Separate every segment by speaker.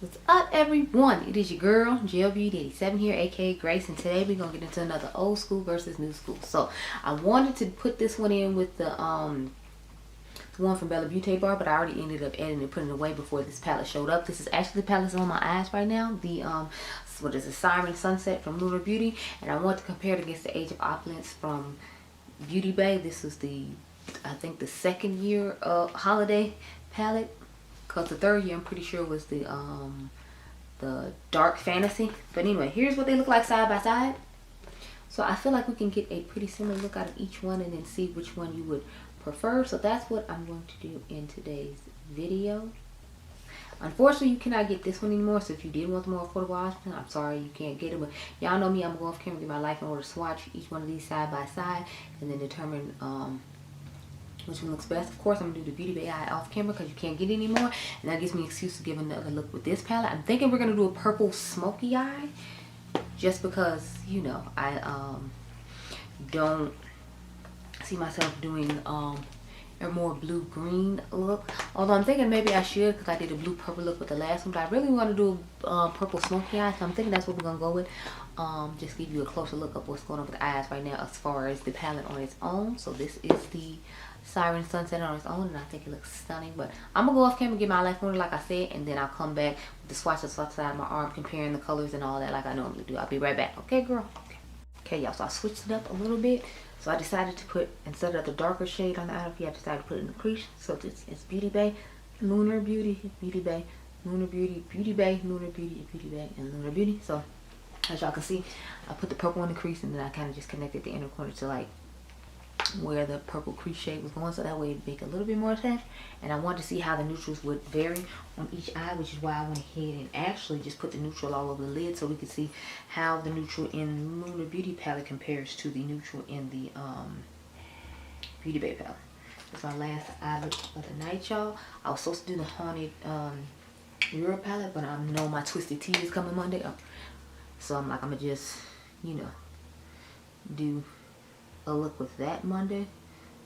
Speaker 1: What's up, everyone? It is your girl GLBeauty 7 here, aka Grace, and today we're gonna get into another old school versus new school. So I wanted to put this one in with the one from Beaute Bar, but I already ended up editing and putting it away before this palette showed up. This is actually the palette that's on my eyes right now. The what is it, Siren Sunset from Lunar Beauty, and I want to compare it against the Age of Opulence from Beauty Bay. This is the, I think, the second year holiday palette, because the third year I'm pretty sure was the dark fantasy. But anyway, here's what they look like side by side. So I feel like we can get a pretty similar look out of each one and then see which one you would prefer. So that's what I'm going to do in today's video. Unfortunately, you cannot get this one anymore, so if you did want the more affordable option, I'm sorry you can't get it. But y'all know me, I'm going off camera with my life in order to swatch each one of these side by side and then determine which one looks best. Of course, I'm going to do the Beauty Bay eye off camera because you can't get it anymore, and that gives me an excuse to give another look with this palette. I'm thinking we're going to do a purple smoky eye, just because, you know, I don't see myself doing a more blue-green look. Although I'm thinking maybe I should, because I did a blue-purple look with the last one, but I really want to do a purple smoky eye, so I'm thinking that's what we're going to go with. Just give you a closer look of what's going on with the eyes right now as far as the palette on its own. So this is the Siren Sunset on its own, and I think it looks stunning. But I'm gonna go off camera and get my life order like I said, and then I'll come back with the swatch that's outside of my arm, comparing the colors and all that like I normally do. I'll be right back. Okay, girl? Okay, y'all, so I switched it up a little bit. So I decided to put, instead of the darker shade on the outer V, I decided to put it in the crease. So it's Beauty Bay, Lunar Beauty, Beauty Bay, Lunar Beauty, Beauty Bay, Lunar Beauty, Beauty Bay, and Lunar Beauty. So as y'all can see, I put the purple in the crease, and then I kind of just connected the inner corner to like where the purple crease shade was going, so that way it'd make a little bit more attached. And I wanted to see how the neutrals would vary on each eye, which is why I went ahead and actually just put the neutral all over the lid, so we could see how the neutral in Lunar Beauty palette compares to the neutral in the Beauty Bay palette. That's my last eye look of the night, y'all. I was supposed to do the Haunted Europe palette, but I know my Twisted Tea is coming Monday, so I'm like, I'm gonna just, you know, do a look with that Monday,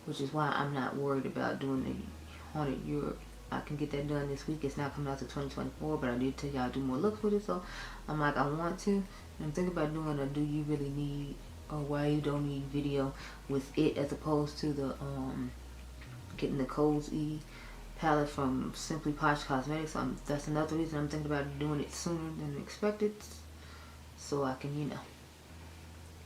Speaker 1: which is why I'm not worried about doing the Haunted Europe. I can get that done this week. It's not coming out to 2024, but I did tell y'all I'll do more looks with it, so I'm like, I want to. And I'm thinking about doing a do you really need, or why you don't need video with it, as opposed to the getting the Cozy palette from Simply Posh Cosmetics. That's another reason I'm thinking about doing it sooner than expected, so I can, you know,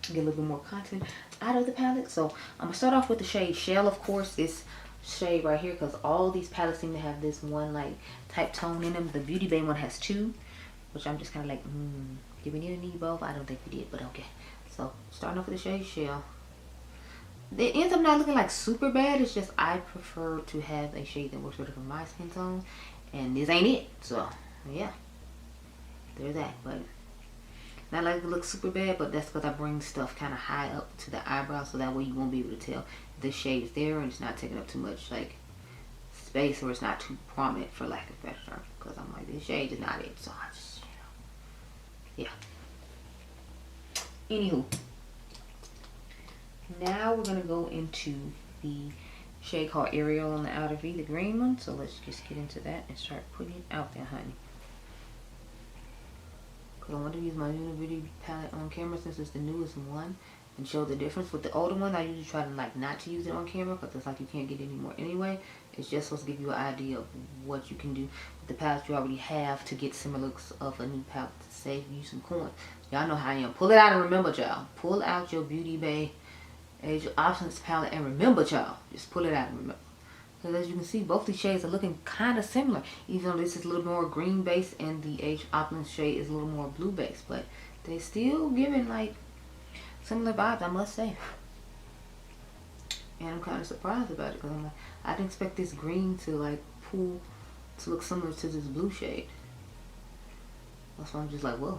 Speaker 1: get a little bit more content out of the palette. So I'm gonna start off with the shade Shell, of course, this shade right here, because all these palettes seem to have this one like type tone in them. The Beauty Bay one has two, which I'm just kind of like, did we need both? I don't think we did, but okay. So starting off with the shade Shell. It ends up not looking like super bad. It's just I prefer to have a shade that works better for my skin tone, and this ain't it. So yeah, there's that. But not like it looks super bad, but that's because I bring stuff kind of high up to the eyebrow, so that way you won't be able to tell if this shade is there and it's not taking up too much like space, or it's not too prominent, for lack of a better term. Because I'm like, this shade is not it, so I just, you know, yeah. Anywho, now we're gonna go into the shade called Ariel on the outer V, the green one. So let's just get into that and start putting it out there, honey. I want to use my Lunar Beauty palette on camera since it's the newest one, and show the difference. With the older one, I usually try to like not to use it on camera, because it's like you can't get it anymore anyway. It's just supposed to give you an idea of what you can do with the palettes you already have to get similar looks of a new palette to save you some coins. Y'all know how I am. Pull it out and remember, y'all. Pull out your Beauty Bay Age of Opulence palette and remember, y'all. Just pull it out and remember. Because as you can see, both these shades are looking kind of similar, even though this is a little more green based and the Age of Opulence shade is a little more blue based, but they still giving like similar vibes, I must say. And I'm kind of surprised about it, because I'm like, I didn't expect this green to like pull to look similar to this blue shade. That's why I'm just like, whoa.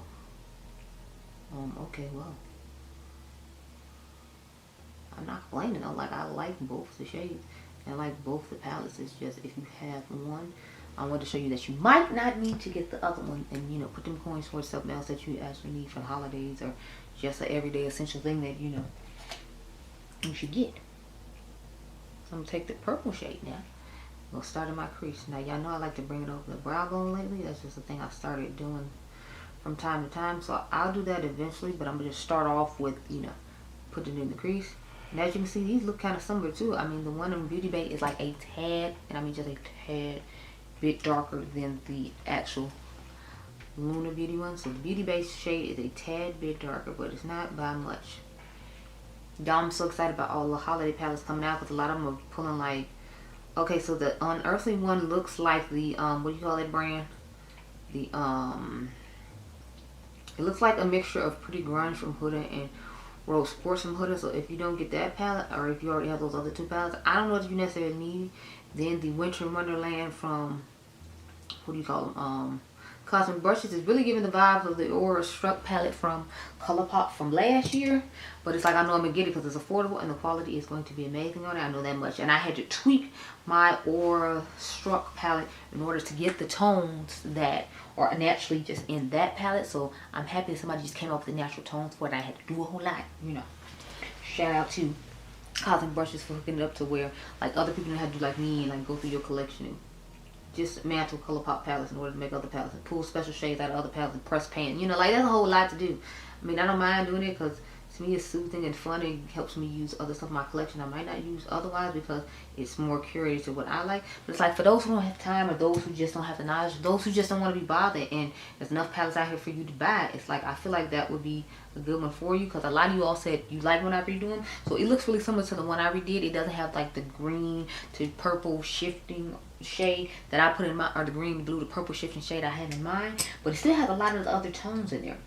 Speaker 1: Okay, well, I'm not complaining though. Like, I like both the shades. I like both the palettes. It's just, if you have one, I want to show you that you might not need to get the other one, and, you know, put them coins towards something else that you actually need for the holidays, or just an everyday essential thing that, you know, you should get. So I'm going to take the purple shade now, We'll start in my crease. Now y'all know I like to bring it over the brow bone lately. That's just a thing I started doing from time to time. So I'll do that eventually, but I'm gonna just start off with, you know, putting it in the crease. And as you can see, these look kind of similar too. I mean, the one in Beauty Bay is like a tad, and I mean just a tad bit darker than the actual Lunar Beauty one. So the Beauty Bay shade is a tad bit darker, but it's not by much. Y'all, I'm so excited about all the holiday palettes coming out because a lot of them are pulling like, okay, so the Unearthly one looks like the what do you call that brand? The it looks like a mixture of Pretty Grunge from Huda and Rose Sports from Huda. So if you don't get that palette, or if you already have those other two palettes, I don't know if you necessarily need. Then the Winter Wonderland from, what do you call them? Cosmic Brushes is really giving the vibes of the Aura Struck palette from ColourPop from last year. But it's like, I know I'm going to get it because it's affordable and the quality is going to be amazing on it. I know that much. And I had to tweak my Aura Struck palette in order to get the tones that are naturally just in that palette. So I'm happy that somebody just came up with the natural tones for it. I had to do a whole lot, you know. Shout out to Cosmic Brushes for hooking it up to where like other people don't have to do like me and like go through your collection and just mantle ColourPop palettes in order to make other palettes and pull special shades out of other palettes and press pan. You know, like that's a whole lot to do. I mean, I don't mind doing it because to me it's soothing and fun. It helps me use other stuff in my collection I might not use otherwise because it's more curated to what I like. But it's like for those who don't have time, or those who just don't have the knowledge, those who just don't want to be bothered, and there's enough palettes out here for you to buy, it's like I feel like that would be a good one for you because a lot of you all said you like when I redo them. So it looks really similar to the one I redid. It doesn't have like the green to purple shifting shade that I put in my, or the green, blue to purple shifting shade I had in mind, but it still has a lot of the other tones in there.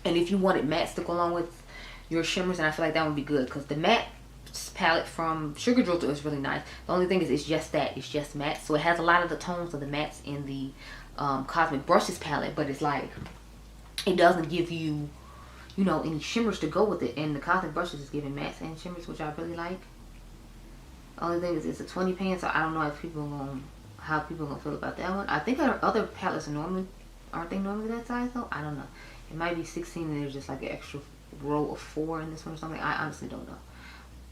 Speaker 1: And if you wanted mattes to go along with your shimmers, and I feel like that would be good because the matte palette from Sugar Drifter is really nice. The only thing is it's just that, it's just matte, so it has a lot of the tones of the mattes in the Cosmic Brushes palette, but it's like it doesn't give you, you know, any shimmers to go with it. And the Cosmic Brushes is giving mattes and shimmers, which I really like. Only thing is it's a 20 pan, so I don't know if people are gonna, how people are gonna feel about that one. I think our other palettes are normally, aren't they normally that size though? I don't know. It might be 16 and there's just like an extra row of 4 in this one or something. I honestly don't know.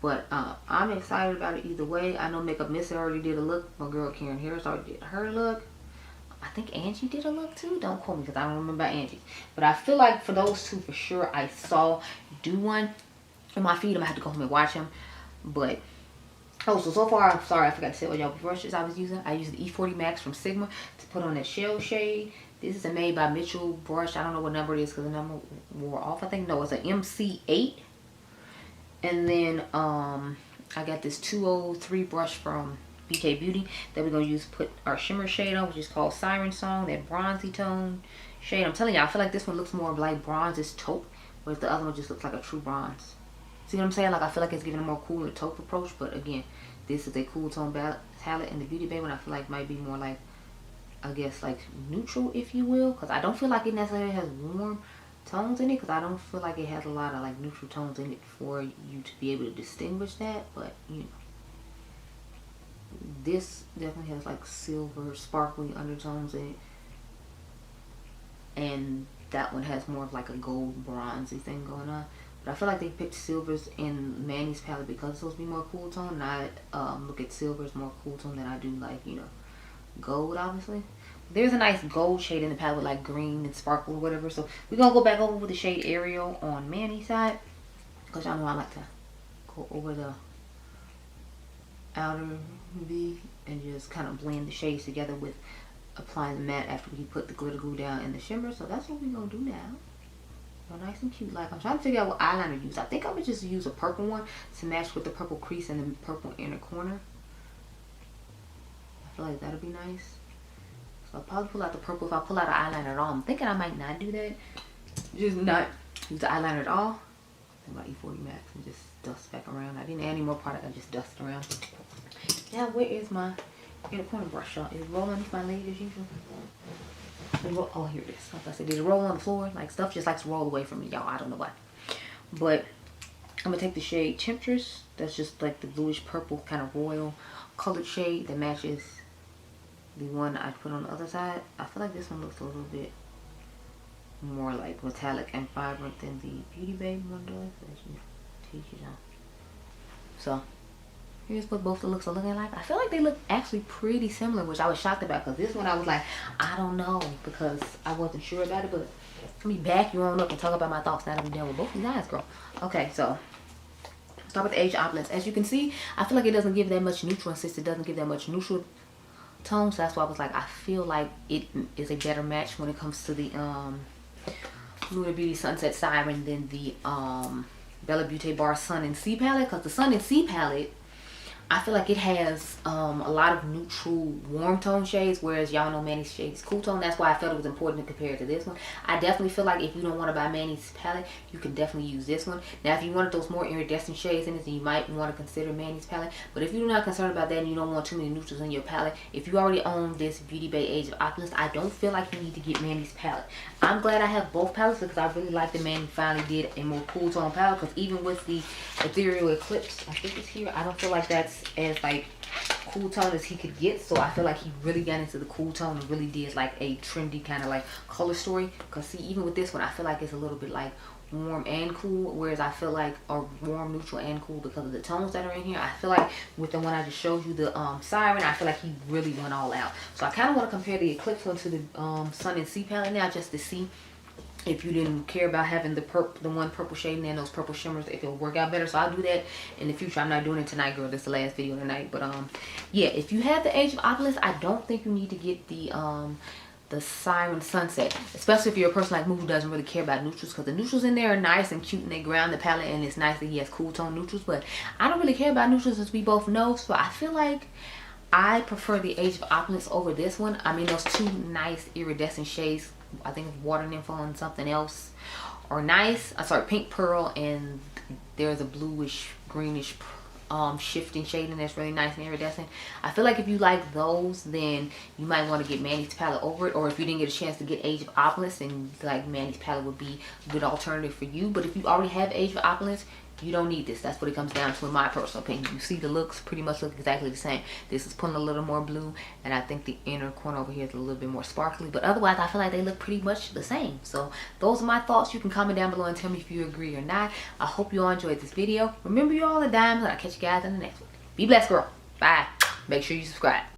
Speaker 1: But I'm excited about it either way. I know Makeup Miss already did a look. My girl Karen Harris already did her look. I think Angie did a look too. Don't quote me because I don't remember Angie. But I feel like for those two for sure I saw do one in my feed. I'm gonna have to go home and watch them. But oh, so far, I'm sorry, I forgot to say what y'all brushes I was using. I used the E40 Max from Sigma to put on that shell shade. This is a Made by Mitchell brush. I don't know what number it is because the number wore off, I think. No, it's an MC8. And then I got this 203 brush from Beaute Beauty that we're going to use to put our shimmer shade on, which is called Siren Song, that bronzy tone shade. I'm telling y'all, I feel like this one looks more like bronze taupe, whereas the other one just looks like a true bronze. See what I'm saying? Like I feel like it's giving a more cool and taupe approach, but again, this is a cool tone palette, and the Beauty Bay one I feel like might be more like, I guess like neutral, if you will, because I don't feel like it necessarily has warm tones in it, because I don't feel like it has a lot of like neutral tones in it for you to be able to distinguish that. But you know, this definitely has like silver sparkly undertones in it, and that one has more of like a gold bronzy thing going on. But I feel like they picked silvers in Manny's palette because it's supposed to be more cool tone, and I look at silvers more cool tone than I do like, you know, gold. Obviously there's a nice gold shade in the palette with like green and sparkle or whatever, so we're gonna go back over with the shade Ariel on Manny's side because y'all know I like to go over the outer V and just kind of blend the shades together with applying the matte after we put the glitter glue down in the shimmer. So that's what we're gonna do now. So nice and cute. Like I'm trying to figure out what eyeliner to use. I think I'm gonna just use a purple one to match with the purple crease and the purple inner corner. I feel like that'll be nice. So I'll probably pull out the purple if I pull out an eyeliner at all. I'm thinking I might not do that. Just not use the eyeliner at all. Think about E40 Max and just dust back around. I didn't add any more product. I just dust around. Now where is my inner corner brush, y'all? Is it rolling underneath my leg as usual? Oh, here it is. Like I said, did it roll on the floor? Like stuff just likes to roll away from me, y'all. I don't know why. But I'm gonna take the shade Temptress. That's just like the bluish purple kind of royal colored shade that matches the one I put on the other side. I feel like this one looks a little bit more like metallic and vibrant than the Beauty Bay one does. As you teach you. So Here's what both the looks are looking like. I feel like they look actually pretty similar, which I was shocked about, because this one I was like, I don't know, because I wasn't sure about it. But let me back you on up and talk about my thoughts now that we're done with both these eyes, girl. Okay, so start with the Age of Opulence. As you can see, I feel like it doesn't give that much neutral, and since it doesn't give that much neutral tone, so that's why I was like, I feel like it is a better match when it comes to the Lunar Beauty Sunset Siren than the Beaute Bar Sun and Sea palette, because the Sun and Sea palette, I feel like it has a lot of neutral warm tone shades, whereas y'all know Manny's shade is cool tone. That's why I felt it was important to compare it to this one. I definitely feel like if you don't want to buy Manny's palette, you can definitely use this one. Now, if you wanted those more iridescent shades in it, then you might want to consider Manny's palette. But if you're not concerned about that and you don't want too many neutrals in your palette, if you already own this Beauty Bay Age of Opulence, I don't feel like you need to get Manny's palette. I'm glad I have both palettes, because I really like that Manny finally did a more cool tone palette, because even with the Ethereal Eclipse, I think it's here, I don't feel like that's as like cool tone as he could get. So I feel like he really got into the cool tone and really did like a trendy kind of like color story. Because see, even with this one, I feel like it's a little bit like warm and cool, whereas I feel like a warm, neutral, and cool because of the tones that are in here. I feel like with the one I just showed you, the Siren, I feel like he really went all out. So I kind of want to compare the Eclipse one to the Sun and Sea palette now, just to see if you didn't care about having the one purple shade and then those purple shimmers, if it'll work out better. So I'll do that in the future. I'm not doing it tonight, girl. This is the last video tonight. But yeah, if you have the Age of Opulence, I don't think you need to get the Siren Sunset, especially if you're a person like me who doesn't really care about neutrals, because the neutrals in there are nice and cute and they ground the palette, and it's nice that he has cool tone neutrals. But I don't really care about neutrals, as we both know. So I feel like I prefer the Age of Opulence over this one. I mean, those two nice iridescent shades, I think it's Water Nympho and something else, are nice. Sorry, Pink Pearl, and there's a bluish greenish shifting shade, and that's really nice and iridescent. I feel like if you like those, then you might want to get Manny's palette over it. Or if you didn't get a chance to get Age of Opulence, then like Manny's palette would be a good alternative for you. But if you already have Age of Opulence, you don't need this. That's what it comes down to, in my personal opinion. You see the looks pretty much look exactly the same. This is putting a little more blue, and I think the inner corner over here is a little bit more sparkly. But otherwise, I feel like they look pretty much the same. So those are my thoughts. You can comment down below and tell me if you agree or not. I hope you all enjoyed this video. Remember, you all are diamonds, and I'll catch you guys in the next one. Be blessed, girl. Bye. Make sure you subscribe.